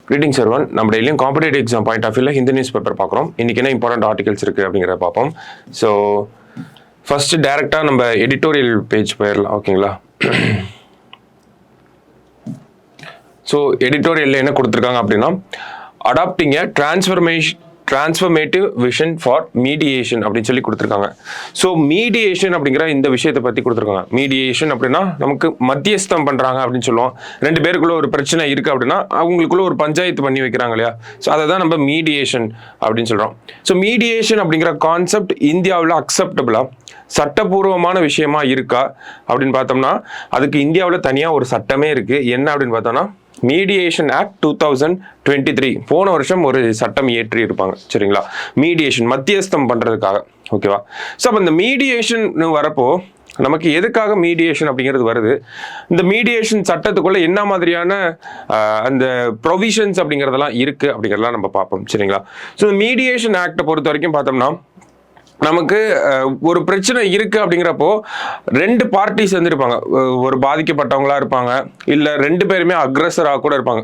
Greetings everyone. நம்ம டெய்லியும் competitive exam point of வியூல ஹிந்து நியூஸ் பேப்பர் பார்க்குறோம். இன்னைக்கு என்ன இம்பார்ட்டன்ட் ஆர்டிகல்ஸ் இருக்கு அப்படிங்கிறத பார்ப்போம். ஸோ ஃபர்ஸ்ட் டைரக்டா நம்ம எடிட்டோரியல் பேஜ் போயிடலாம். ஓகேங்களா? ஸோ எடிட்டோரியல்ல என்ன கொடுத்துருக்காங்க அப்படின்னா, adapting a transformative vision for mediation அப்படின்னு சொல்லி கொடுத்துருக்காங்க. ஸோ மீடியேஷன் அப்படிங்கிற இந்த விஷயத்தை பற்றி கொடுத்துருக்காங்க. மீடியேஷன் அப்படின்னா நமக்கு மத்தியஸ்தம் பண்ணுறாங்க அப்படின்னு சொல்லுவோம். ரெண்டு பேருக்குள்ள ஒரு பிரச்சனை இருக்குது அப்படின்னா அவங்களுக்குள்ள ஒரு பஞ்சாயத்து பண்ணி வைக்கிறாங்க இல்லையா? ஸோ அதை தான் நம்ம மீடியேஷன் அப்படின்னு சொல்கிறோம். ஸோ மீடியேஷன் அப்படிங்கிற கான்செப்ட் இந்தியாவில் அக்செப்டபிளா, சட்டபூர்வமான விஷயமா இருக்கா அப்படின்னு பார்த்தோம்னா அதுக்கு இந்தியாவில் தனியாக ஒரு சட்டமே இருக்குது. என்ன அப்படின்னு பார்த்தோம்னா மீடியேஷன் ஆக்ட் 2023 போன வருஷம் ஒரு சட்டம் இயற்றி இருப்பாங்க. சரிங்களா? மீடியேஷன் மத்தியஸ்தம் பண்றதுக்காக. ஓகேவா? ஸோ அப்போ இந்த மீடியேஷன் வரப்போ நமக்கு எதுக்காக மீடியேஷன் அப்படிங்கிறது வருது, இந்த மீடியேஷன் சட்டத்துக்குள்ள என்ன மாதிரியான அந்த ப்ரொவிஷன்ஸ் அப்படிங்கிறதெல்லாம் இருக்கு அப்படிங்கிறதெல்லாம் நம்ம பார்ப்போம். சரிங்களா? ஸோ இந்த மீடியேஷன் ஆக்டை பொறுத்த வரைக்கும் பார்த்தோம்னா நமக்கு ஒரு பிரச்சனை இருக்கு அப்படிங்கிறப்போ ரெண்டு பார்ட்டிஸ் இருப்பாங்க. ஒரு பாதிக்கப்பட்டவங்களா இருப்பாங்க, இல்ல ரெண்டு பேருமே அக்ரஸரா கூட இருப்பாங்க.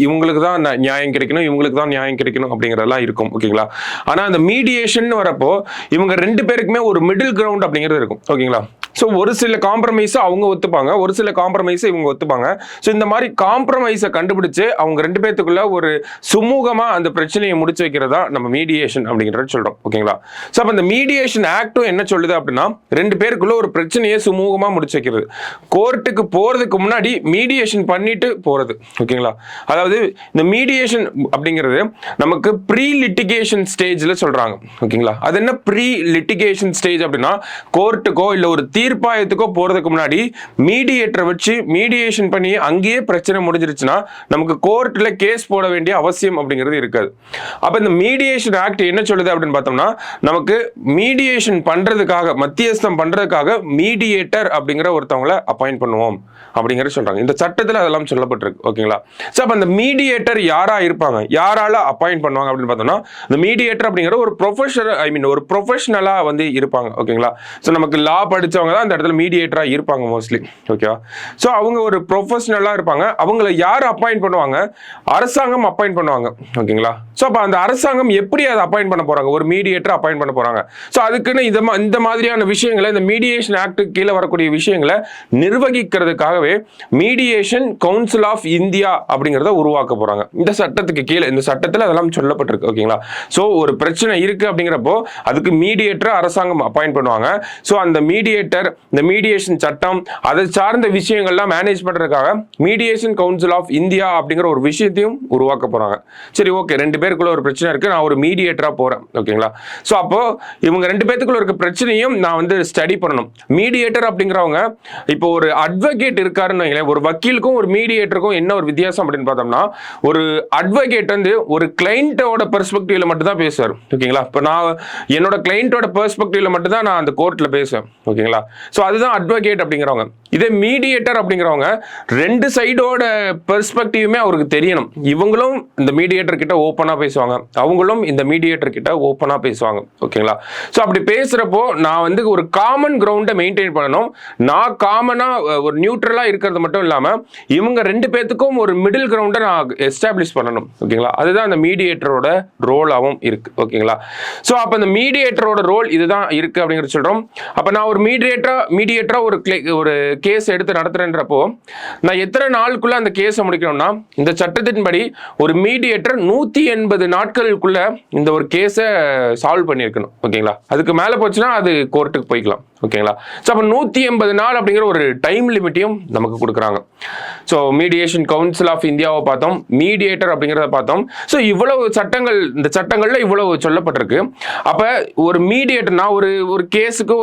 இவங்களுக்கு தான் நியாயம் கிடைக்கணும், இவங்களுக்கு தான் நியாயம் கிடைக்கணும் அப்படிங்கிறதெல்லாம் இருக்கும். ஓகேங்களா? ஆனா அந்த மீடியேஷன் வரப்போ இவங்க ரெண்டு பேருக்குமே ஒரு மிடில் கிரவுண்ட் அப்படிங்கிறது இருக்கும். ஓகேங்களா? ஸோ ஒரு சில காம்ப்ரமைஸை அவங்க ஒத்துப்பாங்க, ஒரு சில காம்ப்ரமைஸை இவங்க ஒத்துப்பாங்க. ஸோ இந்த மாதிரி காம்ப்ரமைஸை கண்டுபிடிச்சு அவங்க ரெண்டு பேர்த்துக்குள்ள ஒரு சுமூகமா அந்த பிரச்சனையை முடிச்சு வைக்கிறதா நம்ம மீடியேஷன் அப்படிங்கிறத சொல்றோம். ஓகேங்களா? ஸோ அப்போ இந்த மீடியேஷன் ஆக்டும் என்ன சொல்லுது அப்படின்னா ரெண்டு பேருக்குள்ள ஒரு பிரச்சனையை சுமூகமா முடிச்சு வைக்கிறது. கோர்ட்டுக்கு போறதுக்கு முன்னாடி மீடியேஷன் பண்ணிட்டு போறது. ஓகேங்களா? அதாவது இந்த மீடியேஷன் அப்படிங்கிறது நமக்கு ப்ரீ லிட்டிகேஷன் ஸ்டேஜ்ல சொல்றாங்க. ஓகேங்களா? அது என்ன ப்ரீ லிட்டிகேஷன் ஸ்டேஜ் அப்படின்னா கோர்ட்டுக்கோ இல்ல ஒரு தீர்ப்பாயத்துக்கோ போறதுக்கு முன்னாடி மீடியேட்டரை வச்சு மீடியேஷன் பண்ணி அங்கேயே பிரச்சனை முடிஞ்சிருச்சுன்னா நமக்கு கோர்ட்ல கேஸ் போட வேண்டிய அவசியம் அப்படிங்கிறது இருக்காது. அப்ப இந்த மீடியேஷன் ஆக்ட் என்ன சொல்லுது அப்படின்னு பார்த்தோம்னா நமக்கு மீடியேஷன் பண்றதுக்காக, மத்தியஸ்தம் பண்றதுக்காக மீடியேட்டர் அப்படிங்கிற ஒருத்தவங்களை அப்பாயிண்ட் பண்ணுவோம் அப்படிங்கிற சொல்றாங்க. இந்த சட்டத்தில் அதெல்லாம் சொல்லப்பட்டிருக்கு. ஓகேங்களா? ஸோ அப்ப அந்த மீடியேட்டர் யாரா இருப்பாங்க, யாரால அப்பாயிண்ட் பண்ணுவாங்க அப்படின்னு பார்த்தோம்னா இந்த மீடியேட்டர் அப்படிங்கிற ஒரு ப்ரொஃபஷனல் ஒரு ப்ரொஃபஷனலா வந்து இருப்பாங்க. ஓகேங்களா? ஸோ நமக்கு லா படிச்சவங்க தான் அந்த இடத்துல மீடியேட்டரா இருப்பாங்க மோஸ்ட்லி. ஓகேவா? ஸோ அவங்க ஒரு ப்ரொஃபஷனலா இருப்பாங்க. அவங்களை யார் அப்பாயிண்ட் பண்ணுவாங்க? அரசாங்கம் அப்பாயிண்ட் பண்ணுவாங்க. ஓகேங்களா? ஸோ அப்போ அந்த அரசாங்கம் எப்படி அதை அப்பாயிண்ட் பண்ண போறாங்க? ஒரு மீடியேட்டர் அப்பாயிண்ட் பண்ண போறாங்க. ஸோ அதுக்குன்னு இந்த மாதிரியான விஷயங்களை, இந்த மீடியேஷன் ஆக்ட் கீழே வரக்கூடிய விஷயங்களை நிர்வகிக்கிறதுக்காகவே மீடியேஷன் கவுன்சில் ஆஃப் இந்தியா அப்படிங்கிறத உருவாக்க போறாங்க. இந்த சட்டத்துக்கு கீழே, இந்த சட்டத்தில் அதெல்லாம் சொல்லப்பட்டிருக்கு. ஓகேங்களா? ஸோ ஒரு பிரச்சனை இருக்கு அப்படிங்கிறப்போ அதுக்கு மீடியேட்டர் அரசாங்கம் அப்பாயிண்ட் பண்ணுவாங்க. ஸோ அந்த மீடியேட்டர், இந்த மீடியேஷன் சட்டம், அதை சார்ந்த விஷயங்கள்லாம் மேனேஜ் பண்றதுக்காக மீடியேஷன் கவுன்சில் ஆஃப் இந்தியா அப்படிங்கிற ஒரு விஷயத்தையும் உருவாக்க போறாங்க. சரி, ஓகே, ரெண்டு பேருக்குள்ள ஒரு பிரச்சனை இருக்கு, நான் ஒரு மீடியேட்டரா போறேன். ஓகேங்களா? ஸோ அப்போ இவங்க ரெண்டு பேருக்குள்ள இருக்க பிரச்சனையும் நான் வந்து ஸ்டடி பண்ணணும். மீடியேட்டர் அப்படிங்கிறவங்க இப்போ ஒரு அட்வொகேட் இருக்காருன்னு வைங்களேன், ஒரு வக்கீலுக்கும் ஒரு மீடியேட்டருக்கும் என்ன ஒரு வித்தியாசம் அப்படின்னு பார்த்தோம்னா ஒரு அட்வொகேட் வந்து ஒரு கிளைண்டோட பெர்ஸ்பெக்டிவ்ல மட்டும் தான் பேசுவார். ஓகேங்களா? இப்போ நான் என்னோட கிளைண்டோட பெர்ஸ்பெக்டிவ்ல மட்டும் தான் நான் அந்த கோர்ட்ல பேசுவேன். ஓகேங்களா? ஸோ அதுதான் அட்வொகேட் அப்படிங்கிறவங்க. இதே மீடியேட்டர் அப்படிங்கிறவங்க ரெண்டு சைடோட பெர்ஸ்பெக்டிவுமே அவருக்கு தெரியணும். இவங்களும் இந்த மீடியேட்டர் கிட்ட ஓப்பனா பேசுவாங்க, அவங்களும் இந்த மீடியேட்டர் கிட்ட ஓப்பனா பேசுவாங்க. ஓகேங்களா? ஸோ அப்படி பேசுறப்போ நான் வந்து ஒரு காமன் கிரவுண்டை மெயின்டைன் பண்ணணும். நான் காமனா ஒரு நியூட்ரலா இருக்கிறது மட்டும் இல்லாம இவங்க ரெண்டு பேத்துக்கும் ஒரு மிடில் கிரவுண்டை நான் எஸ்டாப்ளிஷ் பண்ணணும். ஓகேங்களா? அதுதான் அந்த மீடியேட்டரோட ரோலாகவும் இருக்கு. ஓகேங்களா? ஸோ அப்போ இந்த மீடியேட்டரோட ரோல் இதுதான் இருக்கு அப்படிங்கிறது சொல்றோம். அப்போ நான் ஒரு மீடியேட்டரா ஒரு கேஸ் எடுத்து நடத்துறேன்றப்போ நான் எத்தனை நாளுக்குள்ள அந்த கேஸை முடிக்கணும்னா இந்த சட்டத்தின்படி ஒரு மீடியேட்டர் 180 நாட்களுக்குள்ள இந்த ஒரு கேஸை சால்வ் பண்ணியிருக்கணும். ஓகேங்களா? அதுக்கு மேலே போச்சுன்னா அது கோர்ட்டுக்கு போய்க்கலாம். ஓகேங்களா? ஸோ அப்போ 180 நாள் அப்படிங்கிற ஒரு டைம் லிமிட்டையும் நமக்கு கொடுக்குறாங்க. ஸோ மீடியேஷன் கவுன்சில் ஆஃப் இந்தியாவை பார்த்தோம், மீடியேட்டர் அப்படிங்கிறத பார்த்தோம். ஸோ இவ்வளவு சட்டங்கள், இந்த சட்டங்கள்ல இவ்வளவு சொல்லப்பட்டிருக்கு. அப்போ ஒரு மீடியேட்டர், நான் ஒரு கேஸுக்கு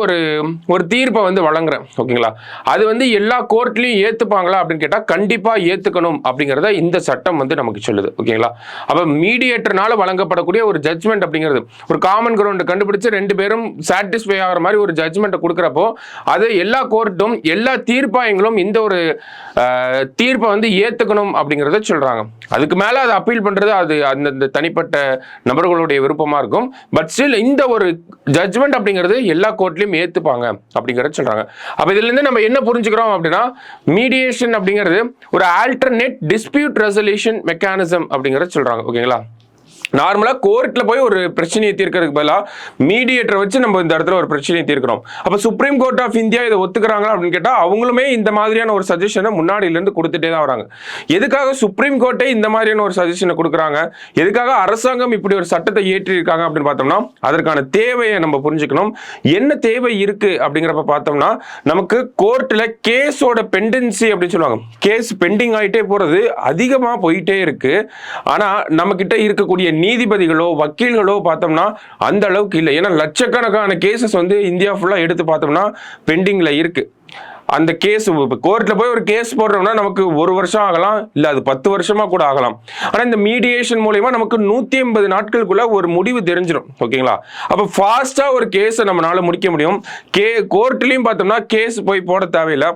ஒரு தீர்ப்பை வந்து வழங்குறேன். ஓகேங்களா? அது வந்து எல்லா கோர்ட்லையும் ஏற்றுப்பாங்களா அப்படின்னு கேட்டால் கண்டிப்பாக ஏற்றுக்கணும் அப்படிங்கிறத இந்த சட்டம் வந்து நமக்கு சொல்லுது. ஓகேங்களா? அப்போ மீடியேட்டர்னால வழங்கப்படக்கூடிய ஒரு ஜட்மெண்ட் அப்படிங்கிறது ஒரு காமன் கிரவுண்ட் கண்டுபிடிச்சு ரெண்டு பேரும் சாட்டிஸ்ஃபை ஆகிற மாதிரி ஒரு ஜட்மெண்ட் கொடுக்குறப்போ அது எல்லா கோர்ட்டும், எல்லா தீர்ப்பாயங்களும் இந்த ஒரு தீர்ப்பை வந்து ஏற்றுக்கணும் அப்படிங்கிறத சொல்கிறாங்க. அதுக்கு மேலே அதை அப்பீல் பண்ணுறது அது அந்த தனிப்பட்ட நபர்களுடைய விருப்பமாக இருக்கும். பட் ஸ்டில் இந்த ஒரு ஜட்ஜ்மெண்ட் அப்படிங்கிறது எல்லா கோர்ட்லையும் ஏற்றுப்பாங்க அப்படிங்கிறத சொல்கிறாங்க. அப்போ இதுலேருந்து நம்ம என்ன புரிஞ்சுக்கிறோம் அப்படின்னா, மீடியேஷன் அப்படிங்கிறது ஒரு ஆல்டர்னேட் டிஸ்பியூட் ரெசல்யூஷன் மெக்கானிசம் அப்படிங்கிறத சொல்கிறாங்க. ஓகேங்களா? நார்மலாக கோர்ட்டில் போய் ஒரு பிரச்சனையை தீர்க்கறதுக்கு பதிலாக மீடியேட்டரை வச்சு நம்ம இந்த இடத்துல ஒரு பிரச்சனையை தீர்க்கிறோம். அப்போ சுப்ரீம் கோர்ட் ஆஃப் இந்தியா இதை ஒத்துக்கிறாங்களா அப்படின்னு கேட்டால் அவங்களுமே இந்த மாதிரியான ஒரு சஜஷனை முன்னாடியிலேருந்து கொடுத்துட்டே தான் வராங்க. எதுக்காக சுப்ரீம் கோர்ட்டே இந்த மாதிரியான ஒரு சஜஷனை கொடுக்குறாங்க, எதுக்காக அரசாங்கம் இப்படி ஒரு சட்டத்தை ஏற்றிருக்காங்க அப்படின்னு பார்த்தோம்னா அதற்கான தேவையை நம்ம புரிஞ்சுக்கணும். என்ன தேவை இருக்கு அப்படிங்கிறப்ப பார்த்தோம்னா, நமக்கு கோர்ட்டில் கேஸோட பெண்டன்சி அப்படின்னு சொல்லுவாங்க, கேஸ் பெண்டிங் ஆகிட்டே போகிறது அதிகமாக போயிட்டே இருக்கு. ஆனால் நம்ம கிட்ட இருக்கக்கூடிய நீதிபதிகளோ வக்கீல்களோ பார்த்தோம்னா அந்த அளவுக்கு இல்லை. ஏன்னா லட்சக்கணக்கான கேசஸ் வந்து இந்தியா ஃபுல்லா எடுத்து பார்த்தோம்னா பெண்டிங்ல இருக்கு. அந்த கேஸ் கோர்ட்ல போய் ஒரு கேஸ் போடுறோம்னா நமக்கு 1 வருஷம் ஆகலாம், இல்ல அது 10 வருஷமா கூட ஆகலாம். ஆனா இந்த மீடியேஷன் மூலமா நமக்கு 180 நாட்களுக்குள்ள ஒரு முடிவு தெரிஞ்சிடும். ஓகேங்களா? அப்ப ஃபாஸ்டா ஒரு கேஸை நம்மளால முடிக்க முடியும். கோர்ட்லயும் பார்த்தோம்னா கேஸ் போய் போட தேவையில்லை.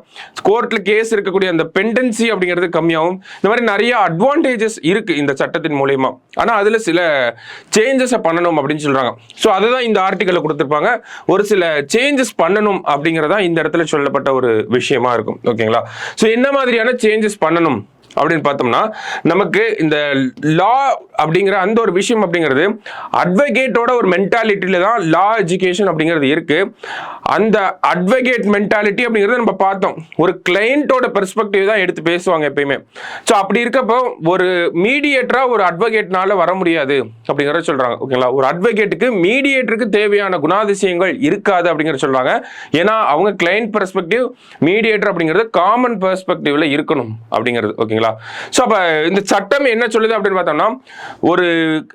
கோர்ட்ல கேஸ் இருக்கக்கூடிய அந்த பெண்டன்சி அப்படிங்கிறது கம்மியாகும். இந்த மாதிரி நிறைய அட்வான்டேஜஸ் இருக்கு இந்த சட்டத்தின் மூலமா. ஆனா அதுல சில சேஞ்சஸ் பண்ணணும் அப்படின்னு சொல்றாங்க. ஸோ அதுதான் இந்த ஆர்டிக்கல்ல கொடுத்திருப்பாங்க. ஒரு சில சேஞ்சஸ் பண்ணணும் அப்படிங்கிறதா இந்த இடத்துல சொல்லப்பட்ட ஒரு விஷயமா இருக்கும். ஓகேங்களா? சோ என்ன மாதிரியான சேஞ்சஸ் பண்ணணும் அப்படின்னு பார்த்தோம்னா, நமக்கு இந்த லா அப்படிங்கிற அந்த ஒரு விஷயம் அப்படிங்கிறது அட்வொகேட்டோட ஒரு மென்டாலிட்டியில தான் லா எஜுகேஷன் அப்படிங்கிறது இருக்கு. அந்த அட்வொகேட் மென்டாலிட்டி அப்படிங்கிறத நம்ம பார்த்தோம், ஒரு கிளையண்டோட பெர்ஸ்பெக்டிவ் தான் எடுத்து பேசுவாங்க எப்பயுமே. ஸோ அப்படி இருக்கப்போ ஒரு மீடியேட்டரா ஒரு அட்வொகேட்னால வர முடியாது அப்படிங்கிறத சொல்றாங்க. ஓகேங்களா? ஒரு அட்வொகேட்டுக்கு மீடியேட்டருக்கு தேவையான குணாதிசயங்கள் இருக்காது அப்படிங்கிறத சொல்றாங்க. ஏன்னா அவங்க கிளையண்ட் பெர்ஸ்பெக்டிவ், மீடியேட்டர் அப்படிங்கிறது காமன் பெர்ஸ்பெக்டிவ்ல இருக்கணும் அப்படிங்கிறது. ஓகேங்களா? சோ அப்ப இந்த சட்டம் என்ன சொல்லுது அப்படின்னு பார்த்தோம்னா, ஒரு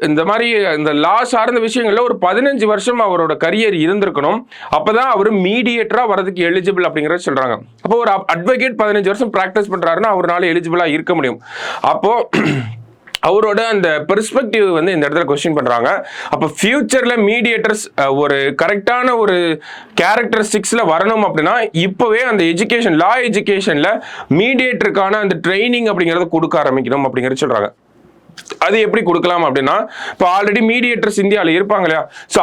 இந்த மாதிரி இந்த லா சார்ந்த விஷயங்கள்ல ஒரு 15 வருஷம் அவரோட கரியர் இருந்திருக்கணும். அப்பதான் அவர் மீடியேட்டரா வரதுக்கு எலிஜிபிள் அப்படிங்கறத சொல்றாங்க. அப்போ ஒரு அட்வொகேட் 15 வருஷம் பிராக்டிஸ் பண்றாருன்னா அவரால எலிஜிபிளா இருக்க முடியும். அப்போ அவரோட அந்த பெர்ஸ்பெக்டிவ் வந்து இந்த இடத்துல கொஸ்டின் பண்றாங்க. அப்ப ஃபியூச்சர்ல மீடியேட்டர்ஸ் ஒரு கரெக்டான ஒரு கேரக்டரிஸ்டிக்ஸ்ல வரணும் அப்படின்னா இப்பவே அந்த எஜுகேஷன், லா எஜுகேஷன்ல மீடியேட்டருக்கான அந்த ட்ரைனிங் அப்படிங்கறத கொடுக்க ஆரம்பிக்கணும் அப்படிங்கறது சொல்றாங்க. அது எப்படி கொடுக்கலாம் அப்படின்னா, இப்போ ஆல்ரெடி மீடியேட்டர்ஸ் இந்தியாவில் இருப்பாங்க இல்லையா, ஸோ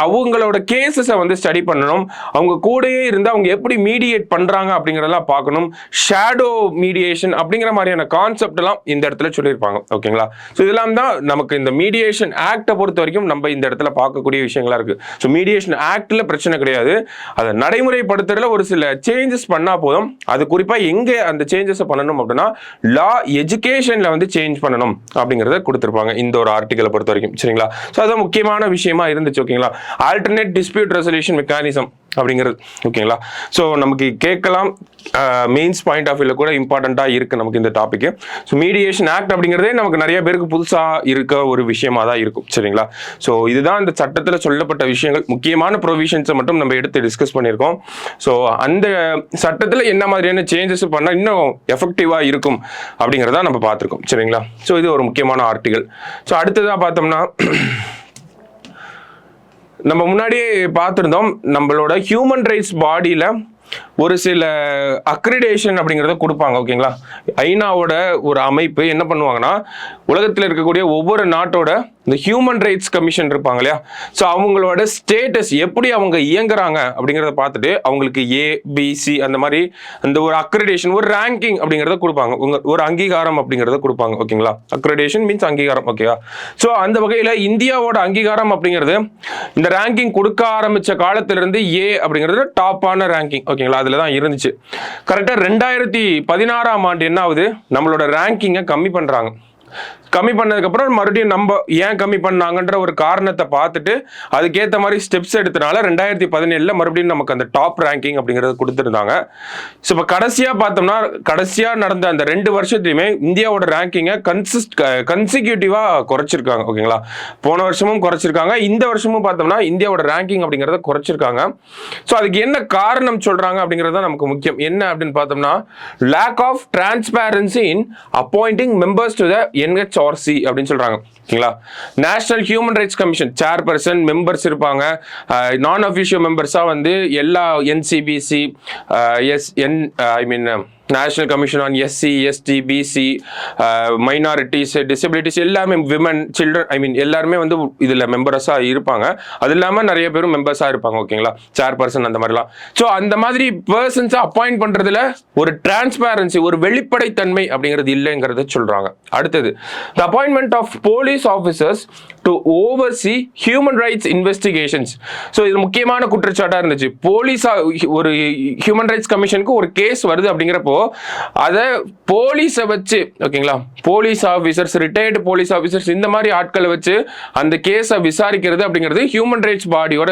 அவங்களோட கேசஸை வந்து ஸ்டடி பண்ணணும். அவங்க கூடயே இருந்து அவங்க எப்படி மீடியேட் பண்றாங்க அப்படிங்கிறதெல்லாம் பார்க்கணும். ஷேடோ மீடியேஷன் அப்படிங்கிற மாதிரியான கான்செப்ட் எல்லாம் இந்த இடத்துல சொல்லியிருப்பாங்க. ஓகேங்களா? ஸோ இதெல்லாம் தான் நமக்கு இந்த மீடியேஷன் ஆக்டை பொறுத்த வரைக்கும் நம்ம இந்த இடத்துல பார்க்கக்கூடிய விஷயங்களா இருக்கு. ஸோ மீடியேஷன் ஆக்ட்ல பிரச்சனை கிடையாது, அதை நடைமுறைப்படுத்துறதுல ஒரு சில சேஞ்சஸ் பண்ணா போதும். அது குறிப்பா எங்க அந்த சேஞ்சஸ் பண்ணணும் அப்படின்னா, லா எஜுகேஷன்ல வந்து சேஞ்ச் பண்ணணும் அப்படிங்கறத கொடுத்திருப்பாங்க இந்த ஒரு ஆர்டிகலை பொறுத்த வரைக்கும். சரிங்களா? சோ அது முக்கியமான விஷயமா இருந்துச்சு. ஓகேங்களா? ஆல்டர்னேட் டிஸ்பியூட் ரெசல்யூஷன் மெக்கானிசம் அப்படிங்கிறது. ஓகேங்களா? சோ நமக்கு கேட்கலாம், மெயின்ஸ் பாயிண்ட் ஆஃப் வியூல கூட இம்பார்ட்டண்டா இருக்கு நமக்கு இந்த டாபிக். ஸோ மீடியேஷன் ஆக்ட் அப்படிங்கிறதே நமக்கு நிறைய பேருக்கு புதுசா இருக்க ஒரு விஷயமா தான் இருக்கும். சரிங்களா? ஸோ இதுதான் இந்த சட்டத்தில் சொல்லப்பட்ட விஷயங்கள், முக்கியமான ப்ரொவிஷன்ஸை மட்டும் நம்ம எடுத்து டிஸ்கஸ் பண்ணியிருக்கோம். ஸோ அந்த சட்டத்தில் என்ன மாதிரியான சேஞ்சஸ் பண்ணா இன்னும் எஃபெக்டிவா இருக்கும் அப்படிங்கிறத நம்ம பார்த்துருக்கோம். சரிங்களா? ஸோ இது ஒரு முக்கியமான ஆர்டிகல். ஸோ அடுத்ததாக பார்த்தோம்னா, நம்ம முன்னாடியே பார்த்துருந்தோம், நம்மளோட ஹியூமன் ரைட்ஸ் பாடியில ஒரு சில அக்ரிடேஷன் அப்படிங்கிறத கொடுப்பாங்க. ஓகேங்களா? ஐநாவோட ஒரு அமைப்பு என்ன பண்ணுவாங்கன்னா, உலகத்தில் இருக்கக்கூடிய ஒவ்வொரு நாட்டோட இந்த ஹியூமன் ரைட்ஸ் கமிஷன் இருப்பாங்க இல்லையா, ஸோ அவங்களோட ஸ்டேட்டஸ் எப்படி அவங்க இயங்குறாங்க அப்படிங்கிறத பார்த்துட்டு அவங்களுக்கு ABC அந்த மாதிரி அந்த ஒரு அக்ரிடேஷன், ஒரு ரேங்கிங் அப்படிங்கிறத கொடுப்பாங்க, ஒரு அங்கீகாரம் அப்படிங்கிறத கொடுப்பாங்க. ஓகேங்களா? அக்ரிடேஷன் மீன்ஸ் அங்கீகாரம். ஓகேவா? ஸோ அந்த வகையில் இந்தியாவோட அங்கீகாரம் அப்படிங்கிறது இந்த ரேங்கிங் கொடுக்க ஆரம்பிச்ச காலத்திலிருந்து அப்படிங்கிறது டாப்பான ரேங்கிங். ஓகேங்களா? அதுல தான் இருந்துச்சு. கரெக்டா 2016ஆம் ஆண்டு என்ன ஆகுது, நம்மளோட ரேங்கிங்கை கம்மி பண்றாங்க. கம்மி பண்ணதுக்கு அப்புறம் மறுபடியும் நம்ம ஏன் கம்மி பண்ணாங்கன்ற ஒரு காரணத்தை பார்த்துட்டு அதுக்கேற்ற மாதிரி ஸ்டெப்ஸ் எடுத்தனால 2017 மறுபடியும் நமக்கு அந்த டாப் ரேங்கிங் அப்படிங்கிறது கொடுத்துருந்தாங்க. ஸோ இப்போ கடைசியா நடந்த அந்த 2 வருஷத்துலையுமே இந்தியாவோட ரேங்கிங்கை கன்சிக்யூட்டிவா குறைச்சிருக்காங்க. ஓகேங்களா? போன வருஷமும் குறைச்சிருக்காங்க, இந்த வருஷமும் பார்த்தோம்னா இந்தியாவோட ரேங்கிங் அப்படிங்கிறத குறைச்சிருக்காங்க. ஸோ அதுக்கு என்ன காரணம் சொல்றாங்க அப்படிங்கிறது தான் நமக்கு முக்கியம். என்ன அப்படின்னு பார்த்தோம்னா, lack of transparency in appointing members to the NHRC அப்படின்னு சொல்றாங்க. ஓகேங்களா? National human rights commission chairperson, members இருப்பாங்க. நான் அஃபிஷியல் மெம்பர்ஸா வந்து எல்லா NCBC, national commission on SC, ST, BC, minorities, disabilities எல்லாமே, விமன், சில்ட்ரன், ஐ மீன் எல்லாருமே வந்து இதில் மெம்பர்ஸாக இருப்பாங்க. அது இல்லாமல் நிறைய பேரும் மெம்பர்ஸாக இருப்பாங்க. ஓகேங்களா, சேர்பர்சன் அந்த மாதிரிலாம். ஸோ அந்த மாதிரி பர்சன்ஸை அப்பாயிண்ட் பண்ணுறதுல ஒரு டிரான்ஸ்பேரன்சி, ஒரு வெளிப்படைத்தன்மை அப்படிங்கிறது இல்லைங்கிறத சொல்கிறாங்க. அடுத்தது, the appointment of police officers to oversee human rights investigations. So இது முக்கியமான குற்றச்சாட்டாக இருந்துச்சு. ஒரு ஹியூமன் ரைட்ஸ் கமிஷனுக்கு ஒரு கேஸ் வருது அப்படிங்கிறப்போ அதை போலீஸை வச்சு, ஓகேங்களா, police officers, retired police officers இந்த மாதிரி ஆட்களை வச்சு அந்த கேஸை விசாரிக்கிறது அப்படிங்கிறது ஹியூமன் ரைட்ஸ் பாடியோட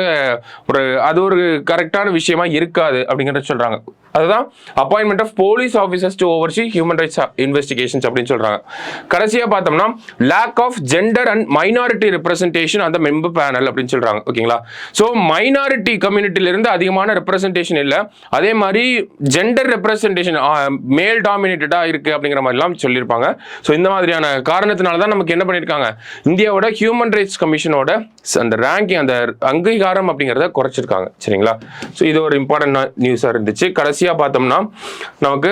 அது ஒரு கரெக்டான விஷயமா இருக்காது அப்படிங்கிறத சொல்றாங்க. அதுதான் appointment of police officers to oversee human rights investigations அப்படின்னு சொல்றாங்க. கடைசியா பார்த்தோம்னா lack of gender and minority representation அந்த மெம்பர் பேனல் அப்படின்னு சொல்றாங்க. ஓகேங்களா, ஸோ மைனாரிட்டி கம்யூனிட்டில இருந்து அதிகமான ரெப்ரசன்டேஷன் இல்லை, அதே மாதிரி ஜெண்டர் ரெப்ரசன்டேஷன் மேல் டாமினேட்டடா இருக்கு அப்படிங்கிற மாதிரிலாம் சொல்லியிருப்பாங்க. ஸோ இந்த மாதிரியான காரணத்தினால தான் நமக்கு என்ன பண்ணியிருக்காங்க, இந்தியாவோட ஹியூமன் ரைட்ஸ் கமிஷனோட அந்த ரேங்கிங், அந்த அங்கீகாரம் அப்படிங்கிறத குறைச்சிருக்காங்க. சரிங்களா, ஸோ இது ஒரு இம்பார்ட்டன்ட் நியூஸாக இருந்துச்சு. கடைசியாக பார்த்தோம்னா நமக்கு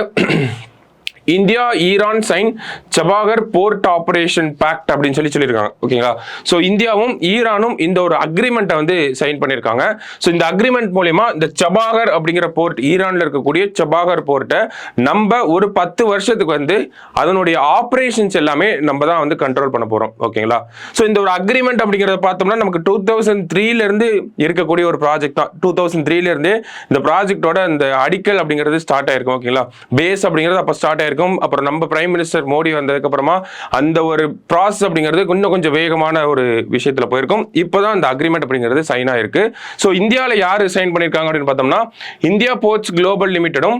India Iran sign Chabahar port operation pact அப்படின்னு சொல்லியிருக்காங்க. ஓகேங்களா, ஸோ இந்தியாவும் ஈரானும் இந்த ஒரு அக்ரிமெண்ட்டை வந்து சைன் பண்ணியிருக்காங்க. ஸோ இந்த அக்ரிமெண்ட் மூலயமா இந்த சபாகர் அப்படிங்கிற போர்ட், ஈரானில் இருக்கக்கூடிய சபாகர் போர்ட்டை நம்ம ஒரு 10 வருஷத்துக்கு வந்து அதனுடைய ஆப்ரேஷன்ஸ் எல்லாமே நம்ம தான் வந்து கண்ட்ரோல் பண்ண போகிறோம். ஓகேங்களா, ஸோ இந்த ஒரு அக்ரிமெண்ட் அப்படிங்கிறத பார்த்தோம்னா நமக்கு 2003 இருக்கக்கூடிய ஒரு ப்ராஜெக்ட் தான். 2003 இந்த ப்ராஜெக்டோட இந்த அடிக்கல் அப்படிங்கிறது ஸ்டார்ட் ஆயிருக்கும். ஓகேங்களா, பேஸ் அப்படிங்கிறது அப்போ ஸ்டார்ட் ஆயிருக்கும். அப்புறம் நம்ம பிரைம் மினிஸ்டர் மோடி வந்ததுக்கு அப்புறமா அந்த ஒரு ப்ராசஸ் அப்படிங்கிறது இன்னும் கொஞ்சம் வேகமான ஒரு விஷயத்துல போயிருக்கும். இப்போதான் இந்த அக்ரிமெண்ட் அப்படிங்கிறது சைன் ஆயிருக்கு. ஸோ இந்தியாவில் யாரு சைன் பண்ணியிருக்காங்க அப்படின்னு பார்த்தோம்னா இந்தியா போர்ட்ஸ் குளோபல் லிமிடெடும்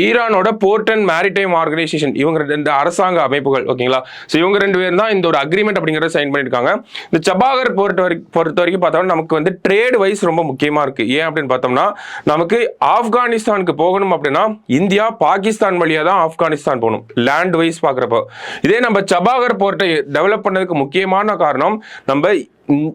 ஈரானோட போர்ட் அண்ட் மேரிடைம் ஆர்கனைசேஷன், இவங்க 2 அரசாங்க அமைப்புகள். ஓகேங்களா, ஸோ இவங்க 2 பேரும் தான் இந்த ஒரு அக்ரிமெண்ட் அப்படிங்கிறத சைன் பண்ணியிருக்காங்க. இந்த சபாகர் பொறுத்த வரைக்கும் பார்த்தோம்னா நமக்கு வந்து ட்ரேட் வைஸ் ரொம்ப முக்கியமா இருக்கு. ஏன் அப்படின்னு பார்த்தோம்னா நமக்கு ஆப்கானிஸ்தானுக்கு போகணும் அப்படின்னா இந்தியா பாகிஸ்தான் வழியா தான் ஆப்கானிஸ்தான் போகணும், லேண்ட் வைஸ் பார்க்குறப்போ. இதே நம்ம சபாகர் போர்ட்டை டெவலப் பண்ணதுக்கு முக்கியமான காரணம், நம்ம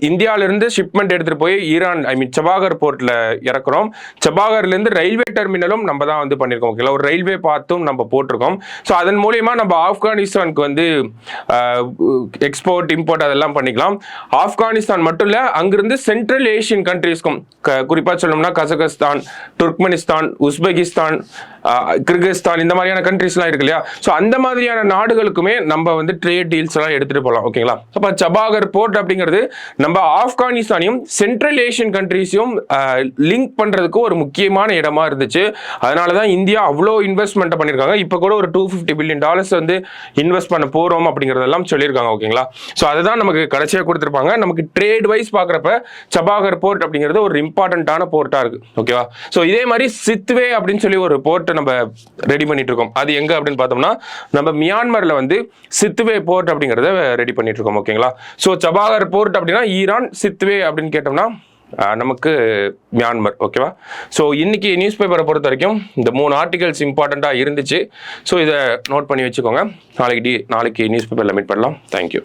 இந்தியாவிலிருந்து ஷிப்மெண்ட் எடுத்துட்டு போய் ஈரான், ஐ மீன் சபாகர் போர்ட்ல இறக்குறோம். சபாகர்லேருந்து ரயில்வே டெர்மினலும் நம்ம தான் வந்து பண்ணியிருக்கோம். ஓகேங்களா, ஒரு ரயில்வே பாத்தும் நம்ம போட்டிருக்கோம். ஸோ அதன் மூலியமா நம்ம ஆப்கானிஸ்தானுக்கு வந்து எக்ஸ்போர்ட், இம்போர்ட் அதெல்லாம் பண்ணிக்கலாம். ஆப்கானிஸ்தான் மட்டும் இல்லை, அங்கிருந்து சென்ட்ரல் ஏஷியன் கண்ட்ரீஸ்க்கும், குறிப்பாக சொல்லணும்னா கசகஸ்தான், துர்க்மெனிஸ்தான், உஸ்பெகிஸ்தான், கிர்கிஸ்தான் இந்த மாதிரியான கண்ட்ரீஸ்லாம் இருக்கு இல்லையா, ஸோ அந்த மாதிரியான நாடுகளுக்குமே நம்ம வந்து ட்ரேட் டீல்ஸ் எல்லாம் எடுத்துட்டு போகலாம். ஓகேங்களா, அப்போ சபாகர் போர்ட் அப்படிங்கிறது நம்ம ஆப்கானிஸ்தானையும் சென்ட்ரல் ஏஷியன் கண்ட்ரீஸையும் லிங்க் பண்றதுக்கு ஒரு முக்கியமான இடமா இருந்துச்சு. அதனாலதான் இந்தியா அவ்வளோ இன்வெஸ்ட்மெண்ட் பண்ணியிருக்காங்க. இப்போ கூட ஒரு $250 பில்லியன் வந்து இன்வெஸ்ட் பண்ண போறோம் அப்படிங்கிறதெல்லாம் சொல்லியிருக்காங்க. ஓகேங்களா, ஸோ அதுதான் நமக்கு கடைசியாக கொடுத்துருப்பாங்க. நமக்கு ட்ரேட் வைஸ் பார்க்குறப்ப சபாகர் போர்ட் அப்படிங்கிறது ஒரு இம்பார்ட்டன்டான போர்ட்டா இருக்கு. ஓகேவா, ஸோ இதே மாதிரி சித்வே அப்படின்னு சொல்லி ஒரு போர்ட்டை நம்ம ரெடி பண்ணிட்டு இருக்கோம். அது எங்க அப்படின்னு பார்த்தோம்னா நம்ம மியான்மர்ல வந்து சித்வே போர்ட் அப்படிங்கிறத ரெடி பண்ணிட்டு இருக்கோம். ஓகேங்களா, ஸோ சபாகர் போர்ட் அப்படின்னா ஈரான், சித்வே அப்படின்னு கேட்டோம்னா நமக்கு மியான்மர். ஓகேவா, ஸோ இன்னைக்கு நியூஸ் பேப்பரை பொறுத்த வரைக்கும் இந்த 3 ஆர்டிகல்ஸ் இம்பார்ட்டண்ட்டாக இருந்துச்சு. ஸோ இதை நோட் பண்ணி வச்சுக்கோங்க. நாளைக்கு நியூஸ் பேப்பரில் மீட் பண்ணலாம். தேங்க்யூ.